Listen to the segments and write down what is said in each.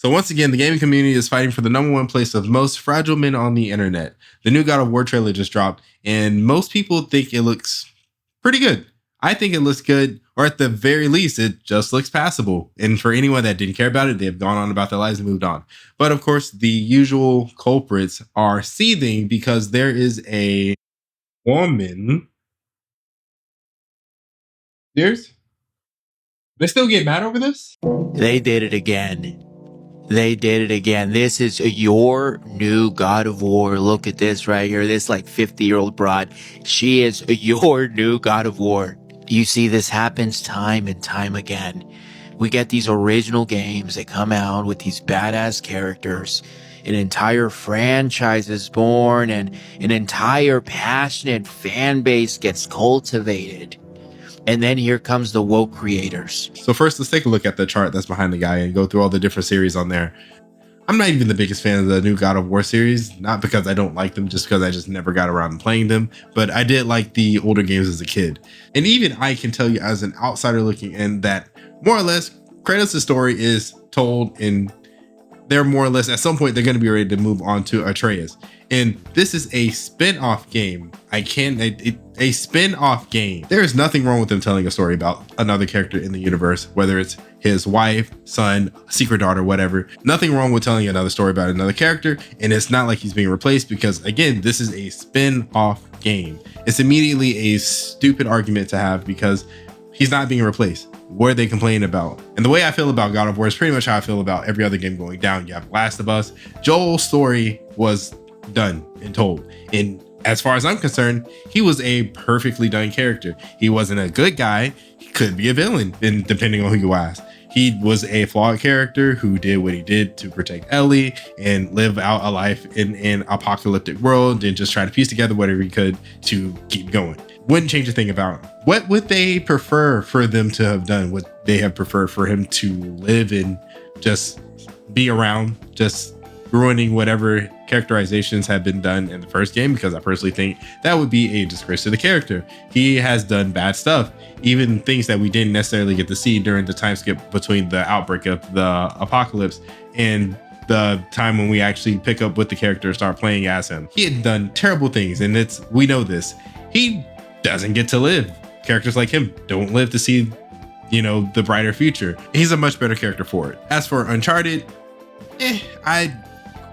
So once again, the gaming community is fighting for the #1 place of most fragile men on the internet. The new God of War trailer just dropped, and most people think it looks pretty good. I think it looks good, or at the very least, it just looks passable. And for anyone that didn't care about it, they've gone on about their lives and moved on. But of course, the usual culprits are seething because there is a woman. They still get mad over this? They did it again. They did it again. This is your new God of War. Look at this right here. This like 50-year-old broad. She is your new God of War. You see, this happens time and time again. We get these original games that come out with these badass characters. An entire franchise is born and an entire passionate fan base gets cultivated. And then here comes the woke creators. So first, let's take a look at the chart that's behind the guy and go through all the different series on there. I'm not even the biggest fan of the new God of War series, not because I don't like them, just because I just never got around to playing them. But I did like the older games as a kid. And even I can tell you as an outsider looking in that more or less Kratos' story is told, and they're more or less at some point they're going to be ready to move on to Atreus. And this is a spin-off game. A spin-off game. There is nothing wrong with them telling a story about another character in the universe, whether it's his wife, son, secret daughter, whatever. Nothing wrong with telling another story about another character. And it's not like he's being replaced because, again, this is a spin-off game. It's immediately a stupid argument to have because he's not being replaced. What are they complaining about? And the way I feel about God of War is pretty much how I feel about every other game going down. You have Last of Us. Joel's story was done and told. And as far as I'm concerned, he was a perfectly done character. He wasn't a good guy. He could be a villain, and depending on who you ask. He was a flawed character who did what he did to protect Ellie and live out a life in an apocalyptic world and just try to piece together whatever he could to keep going. Wouldn't change a thing about him. What would they prefer for them to have done? Would they have preferred for him to live and just be around, just ruining whatever characterizations have been done in the first game? Because I personally think that would be a disgrace to the character. He has done bad stuff, even things that we didn't necessarily get to see during the time skip between the outbreak of the apocalypse and the time when we actually pick up with the character and start playing as him. He had done terrible things, and we know this. He doesn't get to live. Characters like him don't live to see, the brighter future. He's a much better character for it. As for Uncharted, I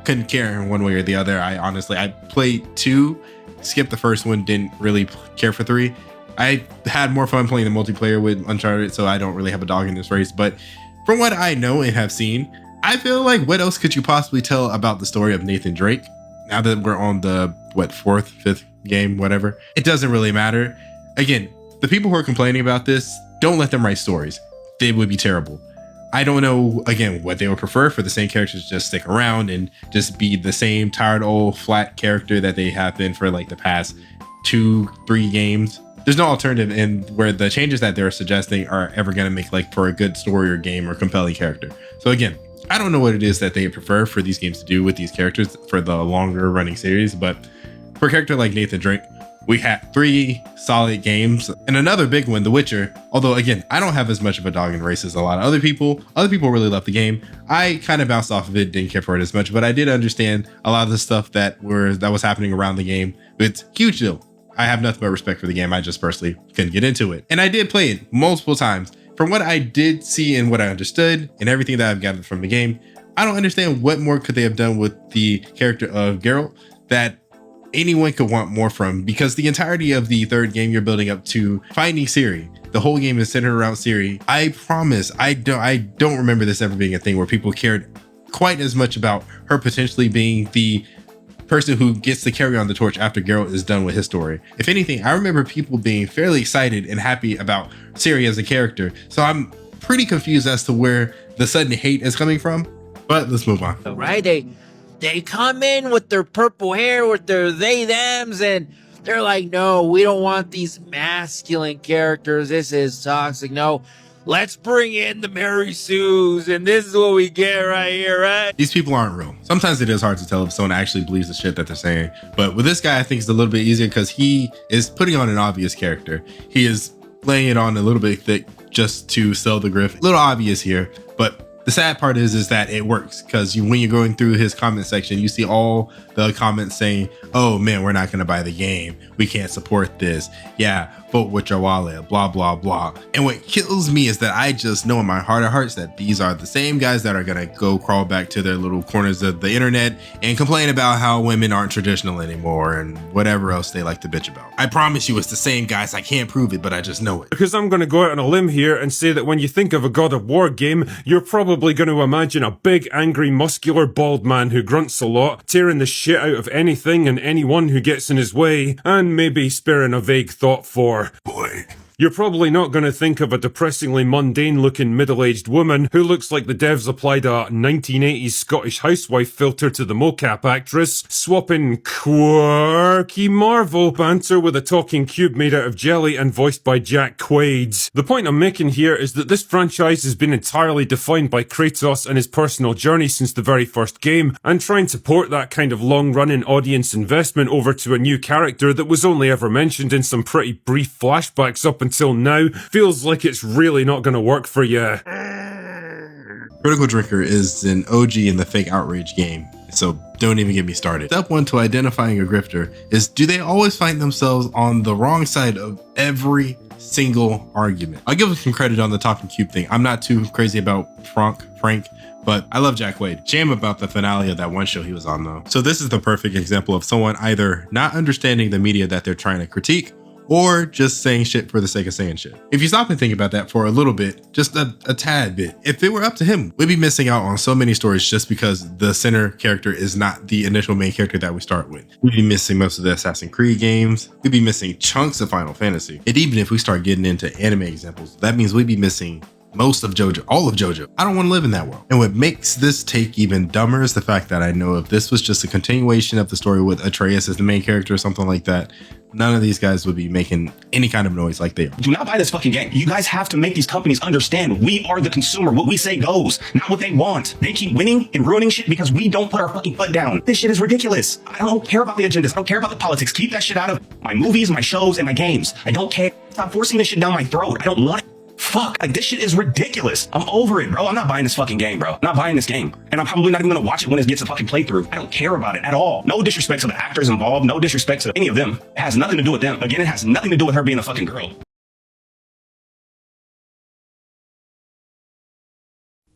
couldn't care one way or the other. I played 2, skipped the first one, didn't really care for 3. I had more fun playing the multiplayer with Uncharted, so I don't really have a dog in this race. But from what I know and have seen, I feel like what else could you possibly tell about the story of Nathan Drake? Now that we're on the 4th, 5th game, whatever, it doesn't really matter. Again, the people who are complaining about this, don't let them write stories. They would be terrible. I don't know, again, what they would prefer for the same characters to just stick around and just be the same tired old flat character that they have been for like the past 2-3 games. There's no alternative in where the changes that they're suggesting are ever going to make like for a good story or game or compelling character. So again, I don't know what it is that they prefer for these games to do with these characters for the longer running series, but for a character like Nathan Drake, we had 3 solid games and another big one, The Witcher. Although again, I don't have as much of a dog in the race as a lot of other people. Other people really love the game. I kind of bounced off of it, didn't care for it as much, but I did understand a lot of the stuff that was happening around the game. It's huge deal. I have nothing but respect for the game. I just personally couldn't get into it. And I did play it multiple times. From what I did see and what I understood and everything that I've gathered from the game, I don't understand what more could they have done with the character of Geralt that anyone could want more from, because the entirety of the 3rd game you're building up to finding Ciri. The whole game is centered around Ciri. I promise I don't remember this ever being a thing where people cared quite as much about her potentially being the person who gets to carry on the torch after Geralt is done with his story. If anything, I remember people being fairly excited and happy about Ciri as a character. So I'm pretty confused as to where the sudden hate is coming from, but let's move on. Right? They come in with their purple hair, with their they-thems, and they're like, no, we don't want these masculine characters. This is toxic. No, let's bring in the Mary Sues, and this is what we get right here, right? These people aren't real. Sometimes it is hard to tell if someone actually believes the shit that they're saying. But with this guy, I think it's a little bit easier because he is putting on an obvious character. He is laying it on a little bit thick just to sell the grift. A little obvious here, but The sad part is that it works, because when you're going through his comment section, you see all the comments saying, oh man, we're not going to buy the game. We can't support this. Yeah, vote with your wallet, blah, blah, blah. And what kills me is that I just know in my heart of hearts that these are the same guys that are going to go crawl back to their little corners of the internet and complain about how women aren't traditional anymore and whatever else they like to bitch about. I promise you it's the same guys. I can't prove it, but I just know it. Because I'm going to go out on a limb here and say that when you think of a God of War game, you're probably going to imagine a big, angry, muscular, bald man who grunts a lot, tearing the shit out of anything and anyone who gets in his way, and maybe sparing a vague thought for boy. You're probably not going to think of a depressingly mundane-looking middle-aged woman who looks like the devs applied a 1980s Scottish housewife filter to the mocap actress, swapping quirky Marvel banter with a talking cube made out of jelly and voiced by Jack Quaid. The point I'm making here is that this franchise has been entirely defined by Kratos and his personal journey since the very first game, and trying to port that kind of long-running audience investment over to a new character that was only ever mentioned in some pretty brief flashbacks up until now feels like it's really not going to work for you. Critical Drinker is an OG in the fake outrage game, so don't even get me started. Step one to identifying a grifter is, do they always find themselves on the wrong side of every single argument? I'll give them some credit on the talking cube thing. I'm not too crazy about Frank, but I love Jack Quaid. Shame about the finale of that one show he was on though. So this is the perfect example of someone either not understanding the media that they're trying to critique, or just saying shit for the sake of saying shit. If you stop and think about that for a little bit, just a tad bit, if it were up to him, we'd be missing out on so many stories just because the center character is not the initial main character that we start with. We'd be missing most of the Assassin's Creed games. We'd be missing chunks of Final Fantasy. And even if we start getting into anime examples, that means we'd be missing most of JoJo, all of JoJo. I don't want to live in that world. And what makes this take even dumber is the fact that I know if this was just a continuation of the story with Atreus as the main character or something like that, none of these guys would be making any kind of noise like they are. Do not buy this fucking game. You guys have to make these companies understand we are the consumer. What we say goes, not what they want. They keep winning and ruining shit because we don't put our fucking foot down. This shit is ridiculous. I don't care about the agendas. I don't care about the politics. Keep that shit out of my movies, my shows, and my games. I don't care. Stop forcing this shit down my throat. I don't want it. Fuck, like this shit is ridiculous. I'm over it, bro. I'm not buying this fucking game, bro. I'm not buying this game. And I'm probably not even gonna watch it when it gets a fucking playthrough. I don't care about it at all. No disrespect to the actors involved. No disrespect to any of them. It has nothing to do with them. Again, it has nothing to do with her being a fucking girl.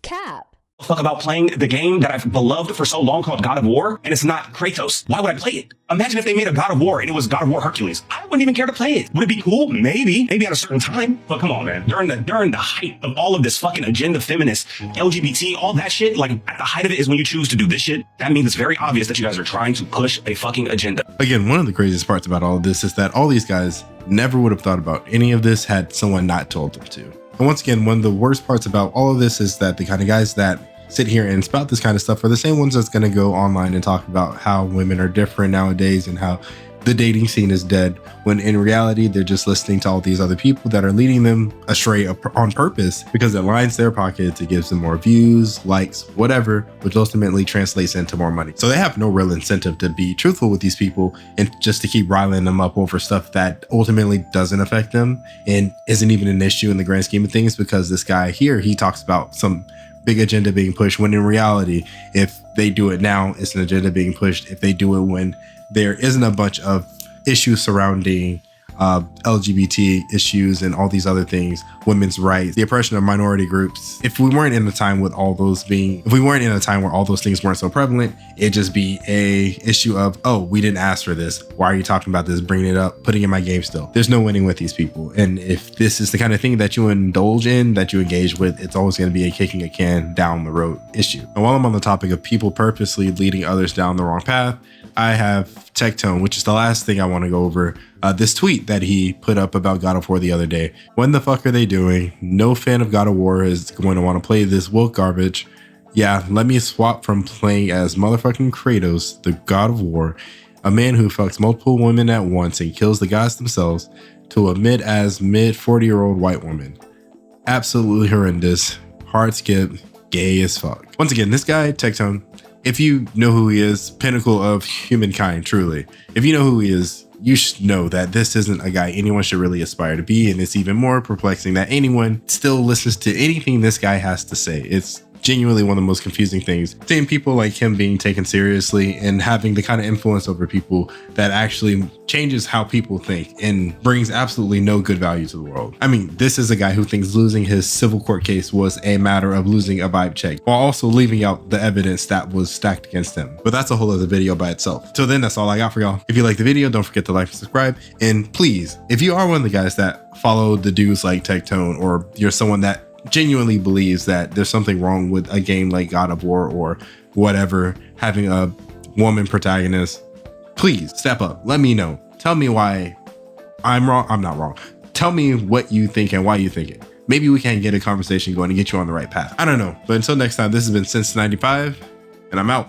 Cap. Fuck about playing the game that I've beloved for so long called God of War, and it's not Kratos. Why would I play it? Imagine if they made a God of War and it was God of War Hercules. I wouldn't even care to play it. Would it be cool? Maybe at a certain time. But come on, man. During the height of all of this fucking agenda, feminist, LGBT, all that shit, like at the height of it is when you choose to do this shit. That means it's very obvious that you guys are trying to push a fucking agenda. Again, one of the craziest parts about all of this is that all these guys never would have thought about any of this had someone not told them to. And once again, one of the worst parts about all of this is that the kind of guys that sit here and spout this kind of stuff are the same ones that's going to go online and talk about how women are different nowadays and how the dating scene is dead, when in reality they're just listening to all these other people that are leading them astray on purpose because it lines their pockets, it gives them more views, likes, whatever, which ultimately translates into more money. So they have no real incentive to be truthful with these people and just to keep riling them up over stuff that ultimately doesn't affect them and isn't even an issue in the grand scheme of things, because this guy here, he talks about some big agenda being pushed, when in reality, if they do it now, it's an agenda being pushed. If they do it when there isn't a bunch of issues surrounding LGBT issues and all these other things, women's rights, the oppression of minority groups. If we weren't in a time with all those if we weren't in a time where all those things weren't so prevalent, it'd just be a issue of, oh, we didn't ask for this. Why are you talking about this? Bringing it up, putting it in my game still. There's no winning with these people. And if this is the kind of thing that you indulge in, that you engage with, it's always going to be a kicking a can down the road issue. And while I'm on the topic of people purposely leading others down the wrong path, I have Tectone, which is the last thing I want to go over. This tweet that he put up about God of War the other day. When the fuck are they doing? No fan of God of War is going to want to play this woke garbage. Yeah, let me swap from playing as motherfucking Kratos, the God of War, a man who fucks multiple women at once and kills the gods themselves, to a mid 40-year-old white woman. Absolutely horrendous. Hard skip. Gay as fuck. Once again, this guy, Tectone, if you know who he is, pinnacle of humankind, truly. If you know who he is, you should know that this isn't a guy anyone should really aspire to be, and it's even more perplexing that anyone still listens to anything this guy has to say. It's genuinely one of the most confusing things. Seeing people like him being taken seriously and having the kind of influence over people that actually changes how people think and brings absolutely no good value to the world. I mean, this is a guy who thinks losing his civil court case was a matter of losing a vibe check, while also leaving out the evidence that was stacked against him. But that's a whole other video by itself. Till then, that's all I got for y'all. If you like the video, don't forget to like and subscribe. And please, if you are one of the guys that follow the dudes like Tectone, or you're someone that genuinely believes that there's something wrong with a game like God of War or whatever, having a woman protagonist, please step up. Let me know. Tell me why I'm wrong. I'm not wrong. Tell me what you think and why you think it. Maybe we can get a conversation going and get you on the right path. I don't know. But until next time, this has been Since 95, and I'm out.